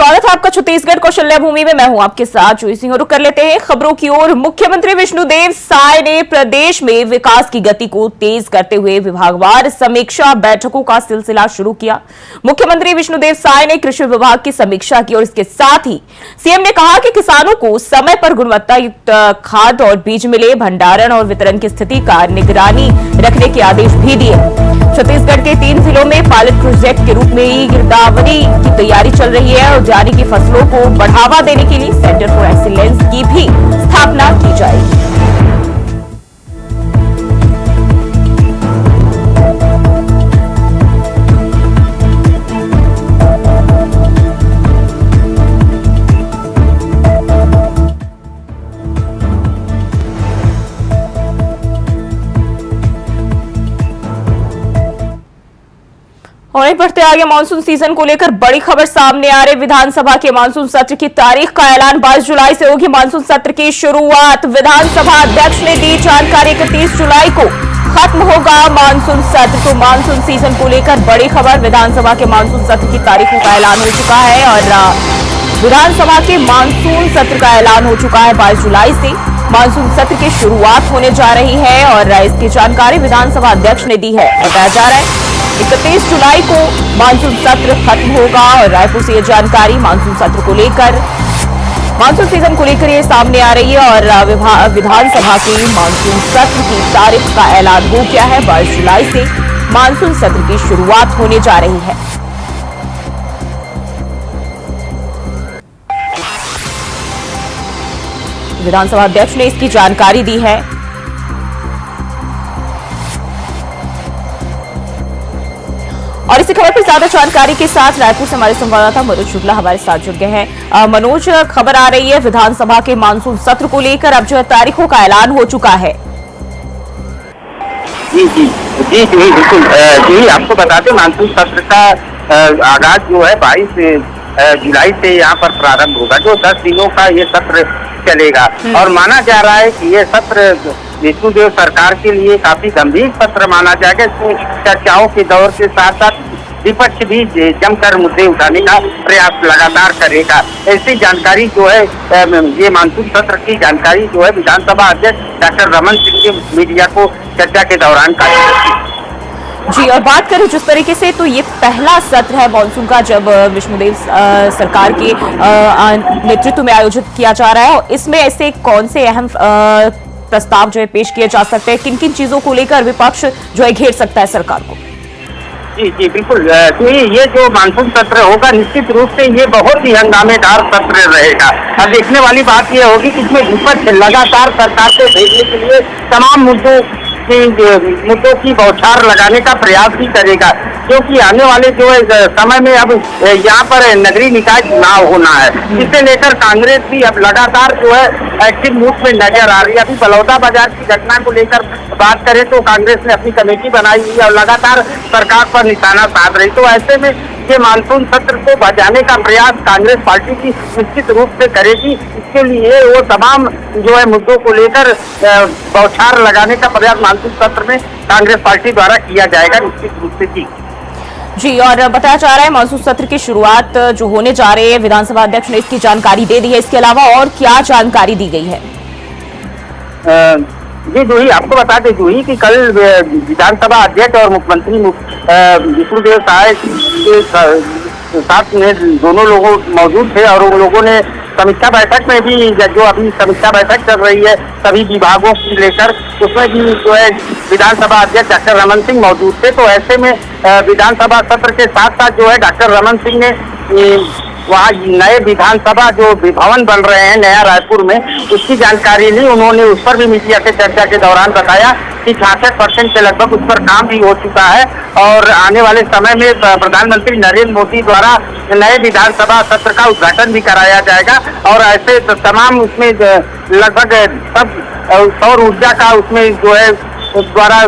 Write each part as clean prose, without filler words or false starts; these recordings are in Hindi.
स्वागत है आपका छत्तीसगढ़ कौशल्या भूमि में। मैं हूं आपके साथ जोई सिंह। रुक कर लेते हैं खबरों की ओर। मुख्यमंत्री विष्णुदेव साय ने प्रदेश में विकास की गति को तेज करते हुए विभागवार समीक्षा बैठकों का सिलसिला शुरू किया। मुख्यमंत्री विष्णुदेव साय ने कृषि विभाग की समीक्षा की और इसके साथ ही सीएम ने कहा कि किसानों को समय पर गुणवत्ता युक्त खाद और बीज मिले, भंडारण और वितरण की स्थिति का निगरानी रखने के आदेश भी दिए। छत्तीसगढ़ के 3 जिलों में पायलट प्रोजेक्ट के रूप में गिरदावरी की तैयारी चल रही है और जारी की फसलों को बढ़ावा देने के लिए सेंटर फॉर एक्सीलेंस की भी स्थापना की जाएगी। और बढ़ते आगे, मानसून सीजन को लेकर बड़ी खबर सामने आ रही। विधानसभा के मानसून सत्र की तारीख का ऐलान 22 जुलाई से होगी मानसून सत्र की शुरुआत। विधानसभा अध्यक्ष ने दी जानकारी, 31 जुलाई को खत्म होगा मानसून सत्र। तो मानसून सीजन को लेकर बड़ी खबर, विधानसभा के मानसून सत्र की तारीखों का ऐलान हो चुका है और विधानसभा के मानसून सत्र का ऐलान हो चुका है। 22 जुलाई से मानसून सत्र की शुरुआत होने जा रही है और इसकी जानकारी विधानसभा अध्यक्ष ने दी है। बताया जा रहा है 31 जुलाई को मानसून सत्र खत्म होगा और रायपुर से ये जानकारी मानसून सत्र को लेकर, मानसून सीजन को लेकर ये सामने आ रही है और विधानसभा के मानसून सत्र की तारीख का ऐलान हो गया है। 22 जुलाई से मानसून सत्र की शुरुआत होने जा रही है। विधानसभा अध्यक्ष ने इसकी जानकारी दी है। और इसी खबर पर ज्यादा जानकारी के साथ रायपुर से हमारे संवाददाता मनोज शुक्ला हमारे साथ जुड़ गए हैं। मनोज, खबर आ रही है विधानसभा के मानसून सत्र को लेकर अब जो है तारीखों का ऐलान हो चुका है। जी जी जी जी बिल्कुल जी, आपको बता दें मानसून सत्र का आगाज जो है 22 जुलाई से यहाँ पर प्रारंभ होगा, जो 10 दिनों का ये सत्र चलेगा। और माना जा रहा है कि ये सत्र विष्णुदेव सरकार के लिए काफी गंभीर सत्र माना जाएगा। इसमें चर्चाओं के दौर के साथ साथ विपक्ष भी जमकर मुद्दे उठाने का प्रयास लगातार करेगा। ऐसी जानकारी जो है, ये मानसून सत्र की जानकारी जो है विधानसभा अध्यक्ष डॉक्टर रमन सिंह ने मीडिया को चर्चा के दौरान कहा। जी, और बात करें जिस तरीके से, तो ये पहला सत्र है मानसून का जब विष्णुदेव सरकार के नेतृत्व में आयोजित किया जा रहा है और इसमें ऐसे कौन से अहम प्रस्ताव जो है पेश किए जा सकते हैं, किन किन चीजों को लेकर विपक्ष जो है घेर सकता है सरकार को? जी जी बिल्कुल, तो ये जो मानसून सत्र होगा निश्चित रूप से ये बहुत ही हंगामेदार सत्र रहेगा। अब देखने वाली बात ये होगी कि इसमें विपक्ष लगातार सरकार को भेजने के लिए तमाम मुद्दों की बौछार लगाने का प्रयास भी करेगा, क्योंकि आने वाले जो है समय में अब यहाँ पर नगरीय निकाय चुनाव होना है। इसे लेकर कांग्रेस भी अब लगातार जो है एक्टिव मूड में नजर आ रही है। अभी बलौदा बाजार की घटना को लेकर बात करें तो कांग्रेस ने अपनी कमेटी बनाई हुई है और लगातार सरकार पर निशाना साध रही। तो ऐसे में ये मानसून सत्र को बचाने का प्रयास कांग्रेस पार्टी की निश्चित रूप से करेगी। इसके लिए वो तमाम जो है मुद्दों को लेकर बौछार लगाने का प्रयास मानसून सत्र में कांग्रेस पार्टी द्वारा किया जाएगा निश्चित रूप से। जी, और बताया जा रहा है मानसून सत्र की शुरुआत जो होने जा रही है, विधानसभा अध्यक्ष ने इसकी जानकारी दे दी है। इसके अलावा और क्या जानकारी दी गई है? जी जूही, आपको बता दें जूही कि कल विधानसभा अध्यक्ष और मुख्यमंत्री विष्णुदेव साय के साथ में दोनों लोग मौजूद थे और उन लोगों ने समीक्षा बैठक में भी, जो अभी समीक्षा बैठक चल रही है सभी विभागों की लेकर, उसमें भी जो है विधानसभा अध्यक्ष डॉक्टर रमन सिंह मौजूद थे। तो ऐसे में विधानसभा सत्र के साथ साथ जो है डॉक्टर रमन सिंह ने वहाँ नए विधानसभा जो भवन बन रहे हैं नया रायपुर में, उसकी जानकारी ली। उन्होंने उस पर भी मीडिया से चर्चा के दौरान बताया कि 66% के लगभग उस पर काम भी हो चुका है और आने वाले समय में प्रधानमंत्री नरेंद्र मोदी द्वारा नए विधानसभा सत्र का उद्घाटन भी कराया जाएगा। और ऐसे तमाम उसमें लगभग सब सौर ऊर्जा का उसमें जो है द्वारा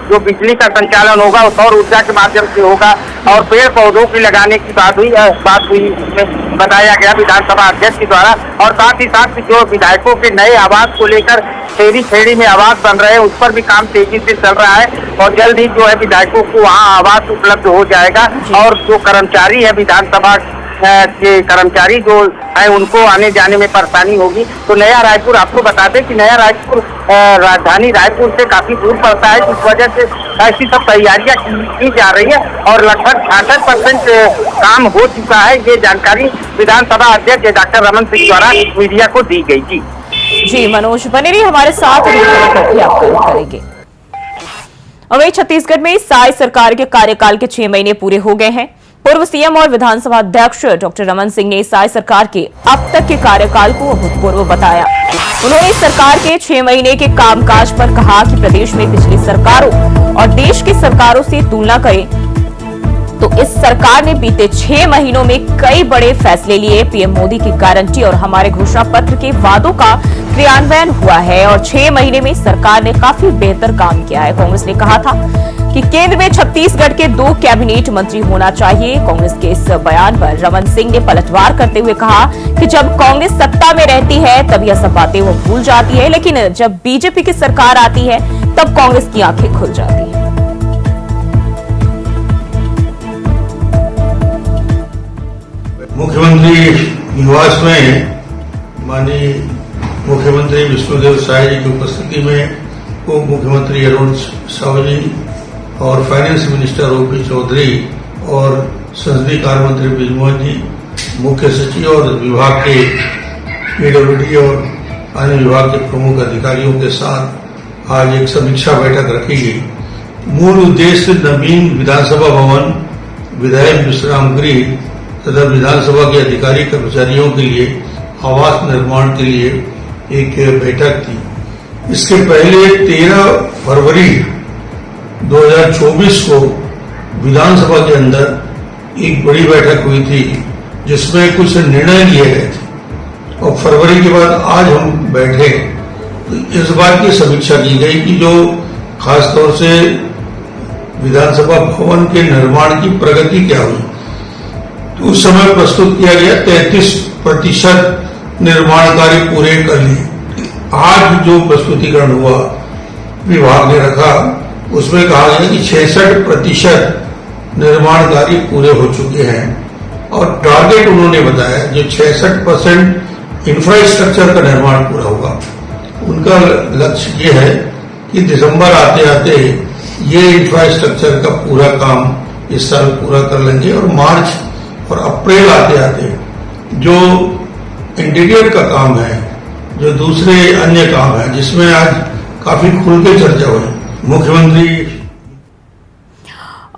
जो बिजली का संचालन होगा वो सौर ऊर्जा के माध्यम से होगा और पेड़ पौधों की लगाने की बात हुई उसमें बताया गया विधानसभा अध्यक्ष के द्वारा। और साथ ही साथ जो विधायकों के नए आवास को लेकर खेड़ी खेड़ी में आवास बन रहे हैं उस पर भी काम तेजी से चल रहा है और जल्द ही जो है विधायकों को वहाँ आवास उपलब्ध हो जाएगा। और जो कर्मचारी है विधानसभा के कर्मचारी जो है उनको आने जाने में परेशानी होगी। तो नया रायपुर, आपको बता दें कि नया रायपुर राजधानी रायपुर से काफी दूर पड़ता है, जिस वजह से ऐसी सब तैयारियां की जा रही है और लगभग 66% काम हो चुका है। ये जानकारी विधानसभा अध्यक्ष डॉक्टर रमन सिंह द्वारा मीडिया को दी गई थी। जी मनोज बने रहिए हमारे साथ, भी आपका करेंगे। और वही छत्तीसगढ़ में साय सरकार के कार्यकाल के 6 महीने पूरे हो गए हैं। पूर्व सीएम और विधानसभा अध्यक्ष डॉक्टर रमन सिंह ने साय सरकार के अब तक के कार्यकाल को अभूतपूर्व बताया। उन्होंने सरकार के 6 महीने के कामकाज पर कहा कि प्रदेश में पिछली सरकारों और देश की सरकारों से तुलना करें तो इस सरकार ने बीते 6 महीनों में कई बड़े फैसले लिए। पीएम मोदी की गारंटी और हमारे घोषणा पत्र के वादों का क्रियान्वयन हुआ है और 6 महीने में सरकार ने काफी बेहतर काम किया है। कांग्रेस ने कहा था कि केंद्र में छत्तीसगढ़ के 2 कैबिनेट मंत्री होना चाहिए। कांग्रेस के इस बयान पर रमन सिंह ने पलटवार करते हुए कहा कि जब कांग्रेस सत्ता में रहती है तब यह सब बातें वो भूल जाती है, लेकिन जब बीजेपी की सरकार आती है तब कांग्रेस की आंखें खुल जाती है। मुख्यमंत्री निवास में माननीय मुख्यमंत्री विष्णुदेव साय जी की उपस्थिति में उप मुख्यमंत्री अरुण साहू जी और फाइनेंस मिनिस्टर ओपी चौधरी और संसदीय कार्य मंत्री बृजमोहन जी, मुख्य सचिव और विभाग के पीडब्ल्यूडी और अन्य विभाग के प्रमुख अधिकारियों के साथ आज एक समीक्षा बैठक रखी गई। मूल उद्देश्य नवीन विधानसभा भवन, विधायक विश्राम गृह तथा विधानसभा के अधिकारी कर्मचारियों के लिए आवास निर्माण के लिए एक बैठक थी। इसके पहले 13 फरवरी 2024 को विधानसभा के अंदर एक बड़ी बैठक हुई थी जिसमें कुछ निर्णय लिए गए थे और फरवरी के बाद आज हम बैठे तो इस बात की समीक्षा की गई कि जो खासतौर से विधानसभा भवन के निर्माण की प्रगति क्या हुई। तो उस समय प्रस्तुत किया गया 33% निर्माण कार्य पूरे कर लिए। आज जो प्रस्तुतिकरण हुआ विभाग ने रखा उसमें कहा गया कि 66% निर्माण कार्य पूरे हो चुके हैं और टारगेट उन्होंने बताया जो 66% इंफ्रास्ट्रक्चर का निर्माण पूरा होगा। उनका लक्ष्य ये है कि दिसंबर आते आते ये इंफ्रास्ट्रक्चर का पूरा काम इस साल पूरा कर लेंगे और मार्च और अप्रैल आते आते जो इंटीरियर का काम है, जो दूसरे अन्य काम है जिसमें आज काफी खुल के चर्चा हुई। मुख्यमंत्री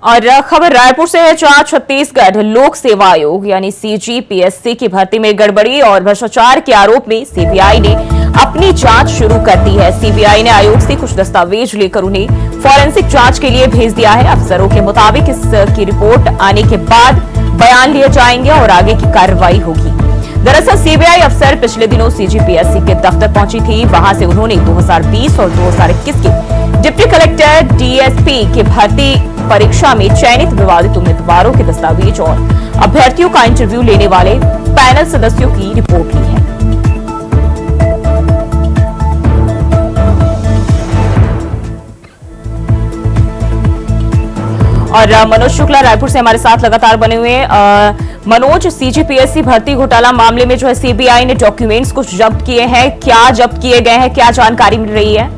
और खबर रायपुर से है, जहां छत्तीसगढ़ लोक सेवा आयोग यानी CGPSC की भर्ती में गड़बड़ी और भ्रष्टाचार के आरोप में सीबीआई ने अपनी जांच शुरू कर दी है। सीबीआई ने आयोग से कुछ दस्तावेज लेकर उन्हें फॉरेंसिक जांच के लिए भेज दिया है। अफसरों के मुताबिक इसकी रिपोर्ट आने के बाद बयान लिए जाएंगे और आगे की कार्रवाई होगी। दरअसल सीबीआई अफसर पिछले दिनों CGPSC के दफ्तर पहुंची थी। वहां से उन्होंने 2020 और 2021 के डिप्टी कलेक्टर DSP की भर्ती परीक्षा में चयनित विवादित उम्मीदवारों के दस्तावेज और अभ्यर्थियों का इंटरव्यू लेने वाले पैनल सदस्यों की रिपोर्ट ली है। और मनोज शुक्ला रायपुर से हमारे साथ लगातार बने हुए हैं। मनोज, CGPSC भर्ती घोटाला मामले में जो है सीबीआई ने डॉक्यूमेंट्स कुछ जब्त किए हैं, क्या जब्त किए गए हैं, क्या जानकारी मिल रही है?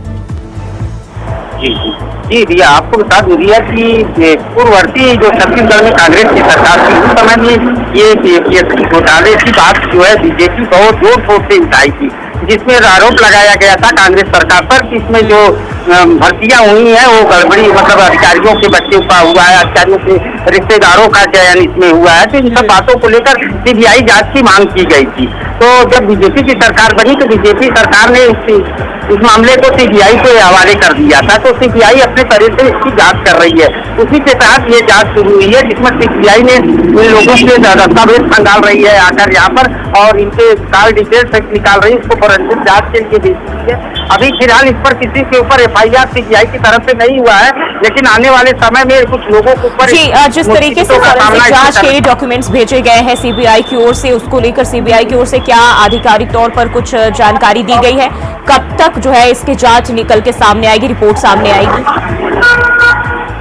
जी भैया, आपको बता दूं भैया कि पूर्ववर्ती जो छत्तीसगढ़ में कांग्रेस की सरकार थी उस समय में ये घोटाले की बात जो है बीजेपी बहुत जोर शोर से उठाई थी, जिसमें आरोप लगाया गया था कांग्रेस सरकार पर कि इसमें जो भर्तियां हुई है वो गड़बड़ी, मतलब अधिकारियों के बच्चे का हुआ है, अधिकारियों के रिश्तेदारों का चयन इसमें हुआ है। तो इन सब बातों को लेकर सीबीआई जांच की मांग की गई थी। तो जब बीजेपी की सरकार बनी तो बीजेपी सरकार ने इस मामले को सीबीआई के हवाले कर दिया था। तो सीबीआई अपने तरह से इसकी जांच कर रही है। उसी के तहत ये जांच शुरू हुई है, जिसमें सीबीआई ने इन लोगों के दस्तावेज खंगाल रही है आकर यहाँ पर और इनके सारे डिटेल्स निकाल रही है, इसको फोरेंसिक जांच के लिए भेज दी है। अभी फिलहाल इस पर किसी के ऊपर FIR सीबीआई की तरफ से नहीं हुआ है, लेकिन आने वाले समय में कुछ लोगों के ऊपर जिस तरीके से फोरेंसिक जांच के डॉक्यूमेंट्स भेजे गए हैं सीबीआई की ओर से, उसको लेकर सीबीआई की ओर से क्या आधिकारिक तौर पर कुछ जानकारी दी गई है? कब तक जो है इसकी जांच निकल के सामने आएगी, रिपोर्ट सामने आएगी?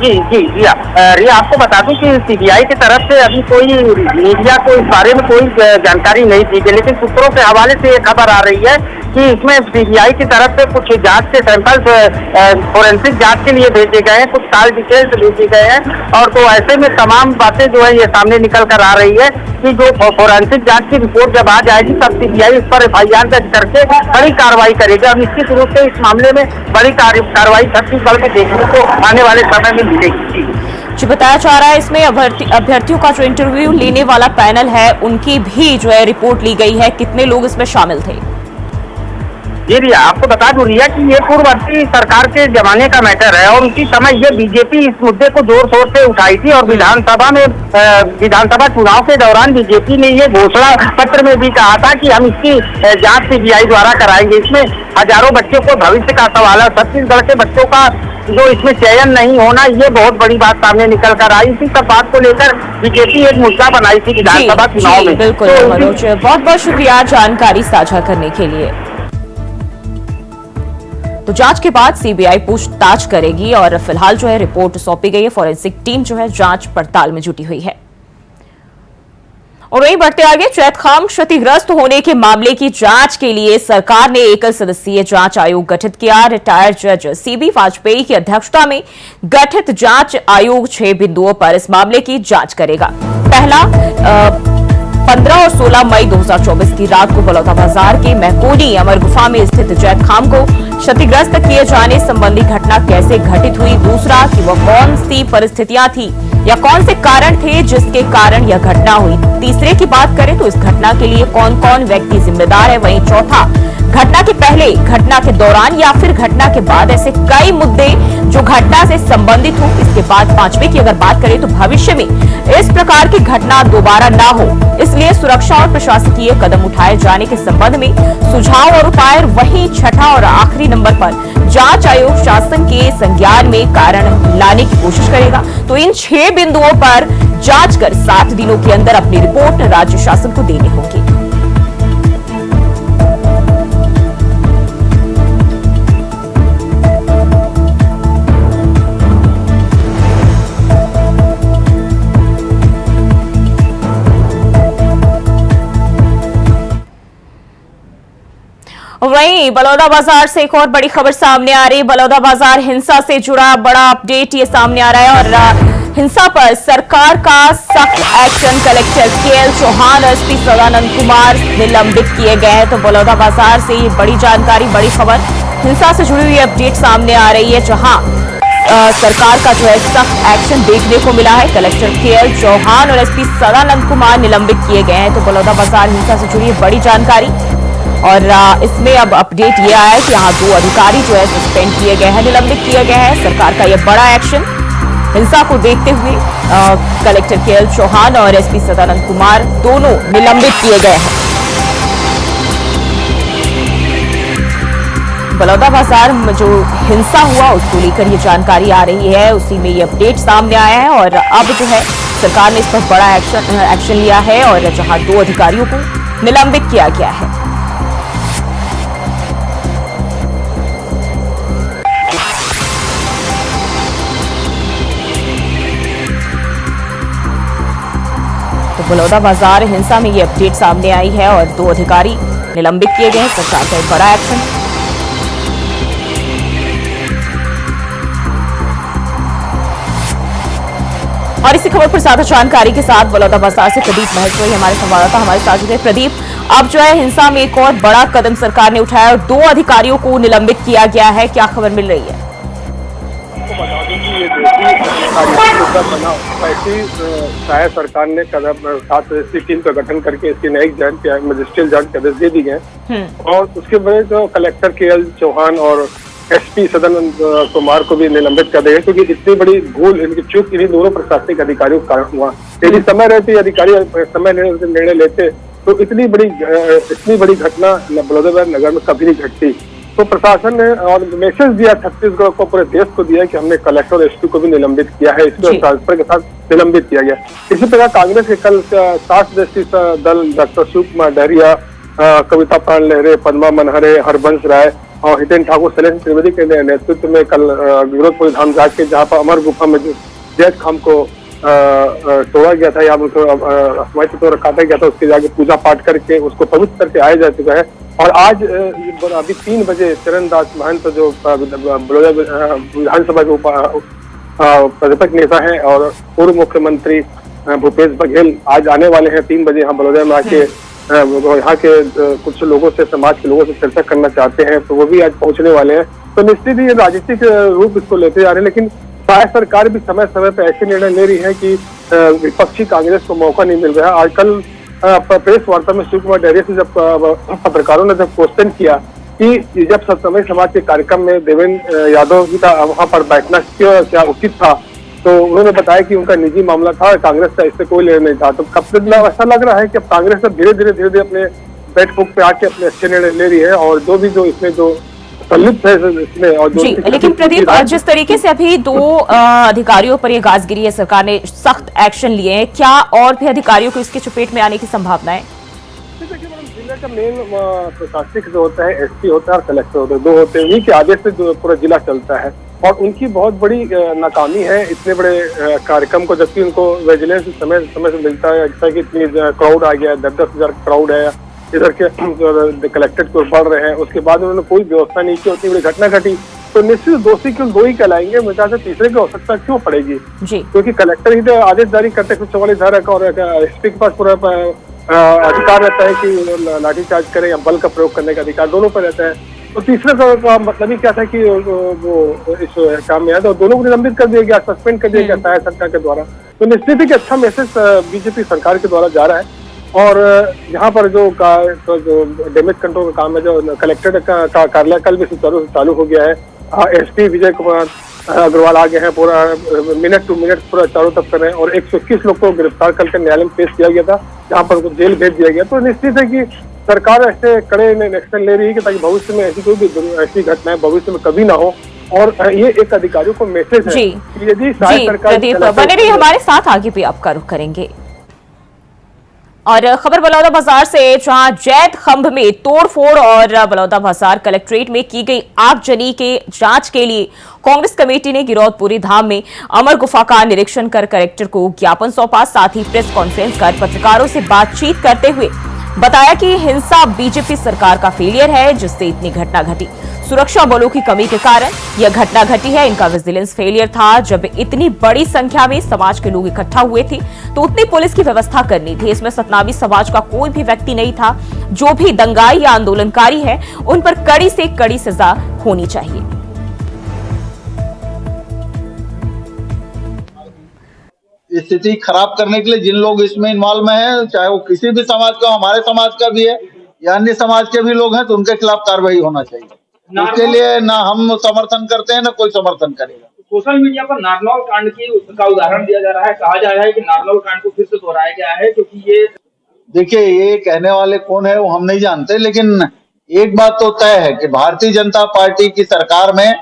रिया, रिया आपको बता दूं कि सीबीआई की तरफ से अभी कोई मीडिया को इस बारे में कोई जानकारी नहीं दी गई, लेकिन सूत्रों के हवाले से ये खबर आ रही है कि इसमें सीबीआई की तरफ से कुछ जांच के सैंपल्स फोरेंसिक जांच के लिए भेजे गए हैं, कुछ कॉल डिटेल्स भेजे गए हैं, और तो ऐसे में तमाम बातें जो है ये सामने निकल कर आ रही है कि जो फोरेंसिक जांच की रिपोर्ट जब आ जाएगी तब सीबीआई इस पर FIR दर्ज करके बड़ी कार्रवाई करेगी और निश्चित रूप से इस मामले में बड़ी कार्रवाई छत्तीसगढ़ में देखने को आने वाले समय में मिलेगी। जो बताया जा रहा है इसमें अभ्यर्थियों का जो इंटरव्यू लेने वाला पैनल है उनकी भी जो है रिपोर्ट ली गई है, कितने लोग इसमें शामिल थे? जी रिया, आपको बता दूं रिया कि ये पूर्ववर्ती सरकार के जमाने का मैटर है और उसी समय ये बीजेपी इस मुद्दे को जोर शोर से उठाई थी और विधानसभा चुनाव के दौरान बीजेपी ने ये घोषणा पत्र में भी कहा था कि हम इसकी जांच सीबीआई द्वारा कराएंगे। इसमें हजारों बच्चों को भविष्य का सवाल है, छत्तीसगढ़ के बच्चों का जो इसमें चयन नहीं होना, ये बहुत बड़ी बात सामने निकल कर आई। इसी सब बात को लेकर बीजेपी एक मुद्दा बनाई थी विधानसभा चुनाव में। बिल्कुल मनोज, बहुत बहुत शुक्रिया जानकारी साझा करने के लिए। तो जांच के बाद सीबीआई पूछताछ करेगी और फिलहाल जो है रिपोर्ट सौंपी गई है, फॉरेंसिक टीम जो है जांच पड़ताल में जुटी हुई है। और वहीं बढ़ते आगे, चैतखाम क्षतिग्रस्त होने के मामले की जांच के लिए सरकार ने एकल सदस्यीय जांच आयोग गठित किया। रिटायर्ड जज सीबी वाजपेयी की अध्यक्षता में गठित जांच आयोग 6 बिंदुओं पर इस मामले की जांच करेगा। पहला 15 और 16 मई 2024 की रात को बलौदाबाजार के महकोनी अमर गुफा में स्थित जैतखाम को क्षतिग्रस्त किए जाने संबंधी घटना कैसे घटित हुई। दूसरा कि वह कौन सी परिस्थितियां थी या कौन से कारण थे जिसके कारण यह घटना हुई। तीसरे की बात करें तो इस घटना के लिए कौन कौन व्यक्ति जिम्मेदार है। वहीं चौथा, घटना के पहले, घटना के दौरान या फिर घटना के बाद ऐसे कई मुद्दे जो घटना से संबंधित हो। इसके बाद पांचवें की अगर बात करें तो भविष्य में इस प्रकार की घटना दोबारा ना हो, इसलिए सुरक्षा और प्रशासकीय कदम उठाए जाने के संबंध में सुझाव और उपाय। वहीं छठा और आखिरी नंबर पर जांच आयोग शासन के संज्ञान में कारण लाने की कोशिश करेगा। तो इन 6 बिंदुओं पर जांच कर 7 दिनों के अंदर अपनी रिपोर्ट राज्य शासन को देनी होगी। वहीं बलौदाबाजार से एक और बड़ी खबर सामने आ रही है। बलौदाबाजार हिंसा से जुड़ा बड़ा अपडेट ये सामने आ रहा है और हिंसा पर सरकार का सख्त एक्शन। कलेक्टर केएल चौहान और एसपी सदानंद कुमार निलंबित किए गए हैं। तो बलौदाबाजार से ये बड़ी जानकारी, बड़ी खबर, हिंसा से जुड़ी हुई अपडेट सामने आ रही है, जहां सरकार का जो है सख्त एक्शन देखने को मिला है। कलेक्टर केएल चौहान और एसपी सदानंद कुमार निलंबित किए गए हैं। तो बलौदाबाजार हिंसा से जुड़ी बड़ी जानकारी और इसमें अब अपडेट ये आया है कि यहाँ 2 अधिकारी जो है सस्पेंड किए गए हैं, निलंबित किए गए हैं। सरकार का यह बड़ा एक्शन हिंसा को देखते हुए कलेक्टर केएल चौहान और एसपी सदानंद कुमार दोनों निलंबित किए गए हैं। बलौदाबाजार में जो हिंसा हुआ उसको लेकर ये जानकारी आ रही है, उसी में ये अपडेट सामने आया है और अब जो है सरकार ने इस पर बड़ा एक्शन लिया है और जहां 2 अधिकारियों को निलंबित किया गया है। तो बलौदाबाजार हिंसा में ये अपडेट सामने आई है और 2 अधिकारी निलंबित किए गए हैं। सरकार का एक बड़ा एक्शन। और इसी खबर पर ज्यादा जानकारी के साथ बलौदाबाजार से प्रदीप महेश्वरी हमारे संवाददाता हमारे साथ जुड़े। प्रदीप, अब जो है हिंसा में एक और बड़ा कदम सरकार ने उठाया और 2 अधिकारियों को निलंबित किया गया है, क्या खबर मिल रही है? शायद सरकार ने कदम 7 सदस्यीय टीम का गठन करके इसकी न्यायिक जांच मजिस्ट्रियल जांच के आदेश दे दी गए और उसके बाद जो कलेक्टर केएल चौहान और एसपी सदानंद कुमार को भी निलंबित कर दिया, क्योंकि इतनी बड़ी भूल, इनकी चूक इन्हीं दोनों प्रशासनिक अधिकारियों के कारण हुआ। यदि समय रहते अधिकारी समय निर्णय लेते तो इतनी बड़ी घटना बलौदाबाजार नगर में कभी नहीं घटती। तो प्रशासन ने और मैसेज दिया छत्तीसगढ़ को, पूरे देश को दिया कि हमने कलेक्टर और एसपी को भी निलंबित किया है, इसको ट्रांसफर के साथ निलंबित किया गया। इसी प्रकार कांग्रेस के कल 7 सदस्यीय दल डॉक्टर शिव कुमार डहरिया, कविता प्राण लहरे, पद्मा मनहरे, हरबंश राय और हितेन ठाकुर, शैलेंद्र त्रिवेदी के नेतृत्व में कल विरोध धाम जाके के जहाँ पर अमर गुफा में जो जैद खाम को तोड़ा गया था या उनको अस्माइत तो काटा गया था, उसके जाके पूजा पाठ करके उसको पवित्र करके आया जा चुका है। और आज अभी 3 बजे चरणदास महंत जो बड़ौदा विधानसभा के प्रतिपक्ष नेता है और पूर्व मुख्यमंत्री भूपेश बघेल आज आने वाले हैं 3 बजे यहाँ बड़ौदा में आके यहाँ के कुछ लोगों से, समाज के लोगों से चर्चा करना चाहते हैं, तो वो भी आज पहुंचने वाले हैं। तो निश्चित ही राजनीतिक रूप इसको लेते जा रहे हैं, लेकिन शायद सरकार भी समय समय पर ऐसे निर्णय ले रही है कि विपक्षी कांग्रेस को मौका नहीं मिल रहा है। आजकल प्रेस वार्ता में शिव कुमार डहरिया से जब पत्रकारों ने जब क्वेश्चन किया कि जब सत्समय समाज के कार्यक्रम में देवेंद्र यादव जी का वहां पर बैठना क्या उचित था, तो उन्होंने बताया कि उनका निजी मामला था, कांग्रेस का इससे कोई लेना नहीं था। तो कब से ऐसा लग रहा है कि अब कांग्रेस अब धीरे धीरे अपने बैठक पे आके अपने अच्छे निर्णय ले रही है और जो भी जो इसमें जो संलिप्त है इसमें और जो जी, लेकिन प्रदीप जिस तरीके से अभी 2 अधिकारियों पर ये गाजगिरी है, सरकार ने सख्त एक्शन लिए हैं, क्या और भी अधिकारियों को इसके चपेट में आने की संभावना है? जिले का मेन प्रशासनिक जो होता है एसपी होता है और कलेक्टर होता है, 2 होते हैं, उन्हीं के आदेश से जो पूरा जिला चलता है और उनकी बहुत बड़ी नाकामी है इतने बड़े कार्यक्रम को, जबकि उनको विजिलेंस समय समय से मिलता है। जैसा कि इतनी क्राउड आ गया, 10-10 हजार क्राउड है, इधर के कलेक्टेड को बढ़ रहे हैं, उसके बाद उन्होंने कोई व्यवस्था नहीं की, उतनी बड़ी घटना घटी, तो निश्चित दोषी क्यों 2 ही कहलाएंगे, मेरे से तीसरे की आवश्यकता क्यों पड़ेगी? क्योंकि कलेक्टर ही तो आदेश जारी करते 144 धारा का और एसपी के पास पूरा अधिकार रहता है कि लाठीचार्ज करें या बल का प्रयोग करने का अधिकार दोनों पर रहता है। तो तीसरे का मतलब ही क्या था कि वो इस काम में आया तो दोनों को निलंबित कर दिया गया, सस्पेंड कर दिया गया सहायक सरकार के द्वारा। तो निश्चित ही कि अच्छा मैसेज बीजेपी सरकार के द्वारा जा रहा है। और यहाँ पर जो डैमेज कंट्रोल का काम है, जो कलेक्टर का कार्यालय कल भी सुचारू चालू हो गया है। एसपी विजय कुमार अग्रवाल आ गए हैं, पूरा मिनट टू मिनट पूरा चारों तरफ कर रहे हैं और 121 लोग को गिरफ्तार करके न्यायालय में पेश किया गया था, जहाँ पर उनको जेल भेज दिया गया। तो निश्चित है कि सरकार ऐसे कड़े एक्शन ले रही है कि ताकि भविष्य में ऐसी कोई भी ऐसी घटनाएं भविष्य में कभी ना हो। और ये एक अधिकारियों को मैसेज है कि यदि सरकार बने रही हमारे साथ, आगे भी आपका रुख करेंगे। और खबर बलौदा बाजार से, जहां जैद खंभ में तोड़फोड़ और बलौदा बाजार कलेक्ट्रेट में की गई आगजनी के जांच के लिए कांग्रेस कमेटी ने गिरौदपुरी धाम में अमर गुफा का निरीक्षण कर कलेक्टर को ज्ञापन सौंपा। साथ ही प्रेस कॉन्फ्रेंस कर पत्रकारों से बातचीत करते हुए बताया कि हिंसा बीजेपी सरकार का फेलियर है, जिससे इतनी घटना घटी। सुरक्षा बलों की कमी के कारण यह घटना घटी है, इनका विजिलेंस फेलियर था। जब इतनी बड़ी संख्या में समाज के लोग इकट्ठा हुए थे तो उतनी पुलिस की व्यवस्था करनी थी। इसमें सतनामी समाज का कोई भी व्यक्ति नहीं था। जो भी दंगाई या आंदोलनकारी है उन पर कड़ी से कड़ी सजा होनी चाहिए। स्थिति खराब करने के लिए जिन लोग इसमें इन्वॉल्व में हैं, चाहे वो किसी भी समाज का, हमारे समाज का भी है या अन्य समाज के भी लोग हैं, तो उनके खिलाफ कार्रवाई होना चाहिए। उसके लिए ना हम समर्थन करते हैं ना कोई समर्थन करेगा। सोशल मीडिया पर नारनौल कांड का उदाहरण दिया जा रहा है, कहा जा रहा है कि नारनौल कांड को फिर से दोहराया गया है, क्योंकि ये देखिए ये कहने वाले कौन है वो हम नहीं जानते, लेकिन एक बात तो तय है कि भारतीय जनता पार्टी की सरकार में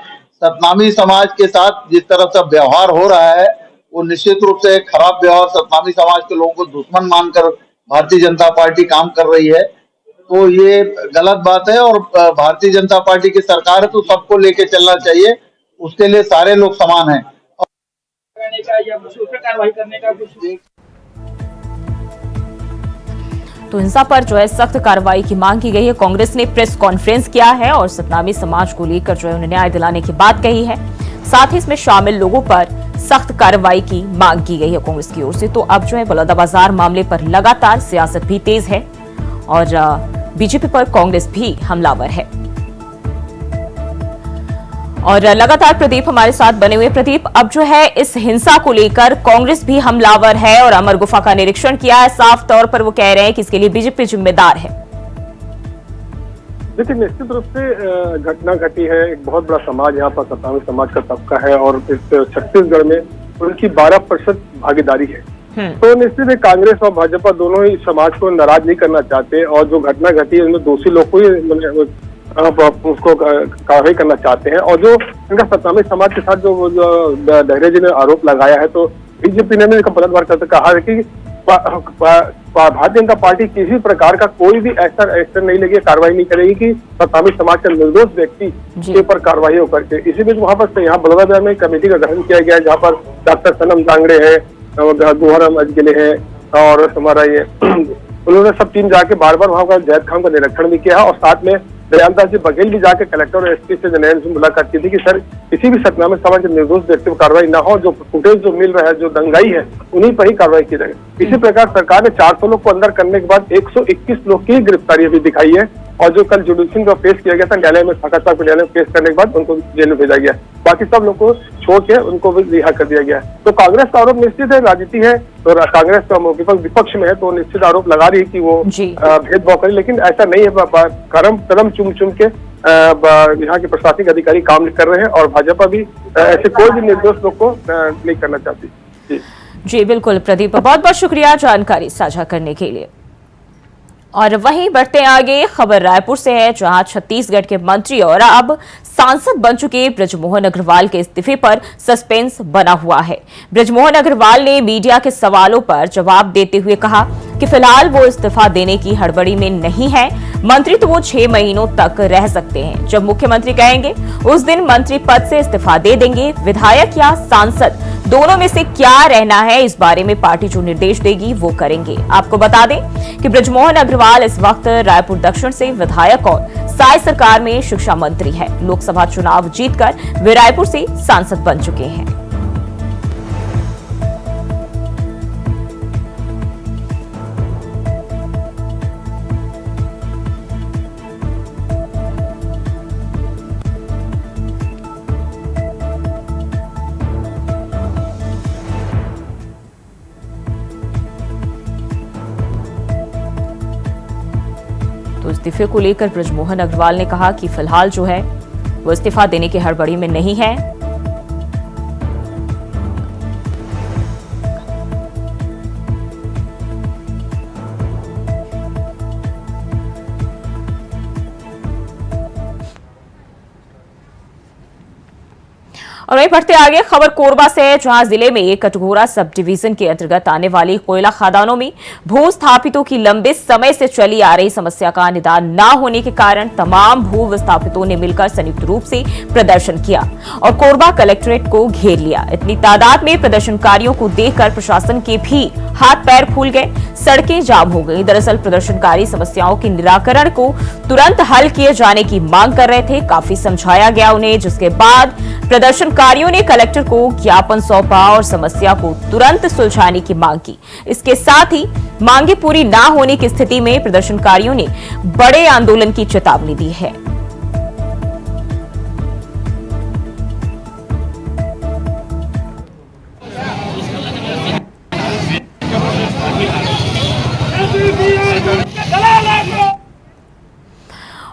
सतनामी समाज के साथ जिस तरह से व्यवहार हो रहा है वो निश्चित रूप से खराब व्यवहार, सतनामी समाज के लोगों को दुश्मन मानकर भारतीय जनता पार्टी काम कर रही है, तो ये गलत बात है। और भारतीय जनता पार्टी की सरकार है तो सबको लेके चलना चाहिए, उसके लिए सारे लोग समान हैं। तो हिंसा पर जो है सख्त कार्रवाई की मांग की गई है। कांग्रेस ने प्रेस कॉन्फ्रेंस किया है और सतनामी समाज को लेकर जो है उन्हें न्याय दिलाने की बात कही है। साथ ही इसमें शामिल लोगों पर सख्त कार्रवाई की मांग की गई है कांग्रेस की ओर से। तो अब जो है बलौदाबाजार मामले पर लगातार सियासत भी तेज है और बीजेपी पर कांग्रेस भी हमलावर है। और लगातार प्रदीप हमारे साथ बने हुए। प्रदीप, अब जो है इस हिंसा को लेकर कांग्रेस भी हमलावर है और अमर गुफा का निरीक्षण किया है। साफ तौर पर वो कह रहे हैं कि इसके लिए बीजेपी जिम्मेदार है। देखिए, निश्चित रूप से घटना घटी है। एक बहुत बड़ा समाज यहाँ पर सतनामी समाज का तबका है और इस छत्तीसगढ़ में उनकी 12% भागीदारी है। तो निश्चित है कांग्रेस और भाजपा दोनों ही समाज को नाराज नहीं करना चाहते और जो घटना घटी है उनमें दोषी लोग को ही उसको कार्रवाई करना चाहते हैं। और जो इनका सतनामी समाज के साथ जो डहरिया जी ने आरोप लगाया है, तो बीजेपी ने पलटवार करते कहा है कि भारतीय जनता पार्टी किसी प्रकार का कोई भी ऐसा एक्शन नहीं लेगी, कार्रवाई नहीं करेगी कि सत्तावी समाज के निर्दोष व्यक्ति के ऊपर कार्रवाई हो करके। इसी बीच वहां पर यहाँ बलौदाबाद में कमेटी का गठन किया गया है, जहाँ पर डॉक्टर सनम जांगड़े है, गुहरम अजगले है और हमारा ये उन्होंने सब टीम जाके बार बार वहां का जैद खान का निरीक्षण भी किया और साथ में दयानदास जी बघेल भी जाके कलेक्टर और एसपी से जनरल से मुलाकात की थी कि सर किसी भी सतनामे समाज के निर्दोष व्यक्ति पर कार्रवाई ना हो, जो फुटेज जो मिल रहा है, जो दंगाई है, उन्हीं पर ही कार्रवाई की जाए। इसी प्रकार सरकार ने 400 लोग को अंदर करने के बाद 121 लोग की गिरफ्तारी अभी दिखाई है और जो कल जुडिशियल का पेश किया गया था न्यायालय में, साकाचाक न्यायालय में पेश करने के बाद उनको जेल में भेजा गया। बाकी सब लोग को छोड़ के उनको भी रिहा कर दिया गया है। तो कांग्रेस का आरोप निश्चित है, राजनीति है, तो कांग्रेस का विपक्ष में है तो निश्चित आरोप लगा रही है कि वो भेदभाव करे, लेकिन ऐसा नहीं है। कदम चुम चुम के यहाँ के प्रशासनिक अधिकारी काम कर रहे हैं और भाजपा भी ऐसे कोई भी निर्दोष लोग को नहीं करना चाहती। जी बिल्कुल प्रदीप, बहुत बहुत शुक्रिया जानकारी साझा करने के लिए। और वहीं बढ़ते आगे, खबर रायपुर से है, जहां छत्तीसगढ़ के मंत्री और अब सांसद बन चुके बृजमोहन अग्रवाल के इस्तीफे पर सस्पेंस बना हुआ है। बृजमोहन अग्रवाल ने मीडिया के सवालों पर जवाब देते हुए कहा कि फिलहाल वो इस्तीफा देने की हड़बड़ी में नहीं है। मंत्री तो वो 6 महीनों तक रह सकते हैं, जब मुख्यमंत्री कहेंगे उस दिन मंत्री पद से इस्तीफा दे देंगे। विधायक या सांसद दोनों में से क्या रहना है, इस बारे में पार्टी जो निर्देश देगी वो करेंगे। आपको बता दें कि बृजमोहन अग्रवाल इस वक्त रायपुर दक्षिण से विधायक और साय सरकार में शिक्षा मंत्री है। लोकसभा चुनाव जीतकर वे रायपुर से सांसद बन चुके हैं। तो इस्तीफे को लेकर बृजमोहन अग्रवाल ने कहा कि फिलहाल जो है वो इस्तीफा देने की हड़बड़ी में नहीं है। और वहीं बढ़ते आगे, खबर कोरबा से है, जहां जिले में कटघोरा सब डिवीजन के अंतर्गत आने वाली कोयला खदानों में भू स्थापितों की लंबे समय से चली आ रही समस्या का निदान न होने के कारण तमाम भू विस्थापितों ने मिलकर संयुक्त रूप से प्रदर्शन किया और कोरबा कलेक्ट्रेट को घेर लिया। इतनी तादाद में प्रदर्शनकारियों को देखकर प्रशासन के भी हाथ पैर फूल गए, सड़कें जाम हो गई। दरअसल प्रदर्शनकारी समस्याओं के निराकरण को तुरंत हल किए जाने की मांग कर रहे थे। काफी समझाया गया उन्हें, जिसके बाद प्रदर्शनकारियों ने कलेक्टर को ज्ञापन सौंपा और समस्या को तुरंत सुलझाने की मांग की। इसके साथ ही मांगे पूरी न होने की स्थिति में प्रदर्शनकारियों ने बड़े आंदोलन की चेतावनी दी है।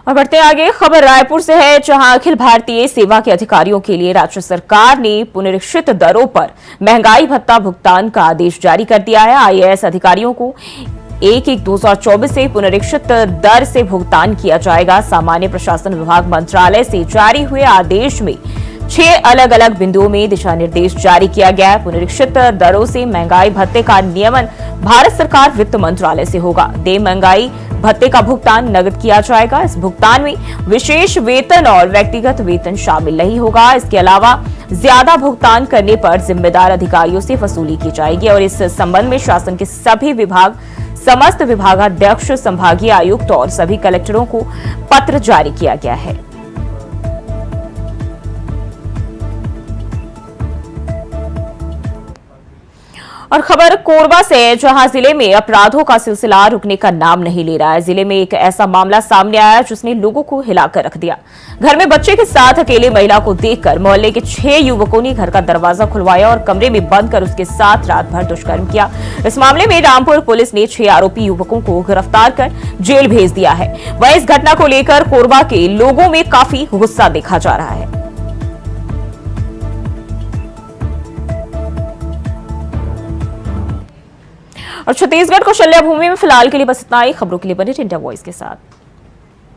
और बढ़ते आगे, खबर रायपुर से है, जहां अखिल भारतीय सेवा के अधिकारियों के लिए राज्य सरकार ने पुनरीक्षित दरों पर महंगाई भत्ता भुगतान का आदेश जारी कर दिया है। आईएएस अधिकारियों को 1/1/2024 से पुनरीक्षित दर से भुगतान किया जाएगा। सामान्य प्रशासन विभाग मंत्रालय से जारी हुए आदेश में 6 अलग अलग बिंदुओं में दिशा निर्देश जारी किया गया है। पुनरीक्षित दरों से महंगाई भत्ते का नियमन भारत सरकार वित्त मंत्रालय से होगा। देय महंगाई भत्ते का भुगतान नगद किया जाएगा। इस भुगतान में विशेष वेतन और व्यक्तिगत वेतन शामिल नहीं होगा। इसके अलावा ज्यादा भुगतान करने पर जिम्मेदार अधिकारियों से वसूली की जाएगी और इस संबंध में शासन के सभी विभाग, समस्त विभागाध्यक्ष, संभागीय आयुक्त और सभी कलेक्टरों को पत्र जारी किया गया है। और खबर कोरबा से, जहां जिले में अपराधों का सिलसिला रुकने का नाम नहीं ले रहा है। जिले में एक ऐसा मामला सामने आया जिसने लोगों को हिलाकर रख दिया। घर में बच्चे के साथ अकेले महिला को देखकर मोहल्ले के 6 युवकों ने घर का दरवाजा खुलवाया और कमरे में बंद कर उसके साथ रात भर दुष्कर्म किया। इस मामले में रामपुर पुलिस ने 6 आरोपी युवकों को गिरफ्तार कर जेल भेज दिया है। वहीं इस घटना को लेकर कोरबा के लोगों में काफी गुस्सा देखा जा रहा है। और छत्तीसगढ़ को शल्य भूमि में फिलहाल के लिए बस इतना ही। खबरों के लिए बने इंडिया वॉइस के साथ।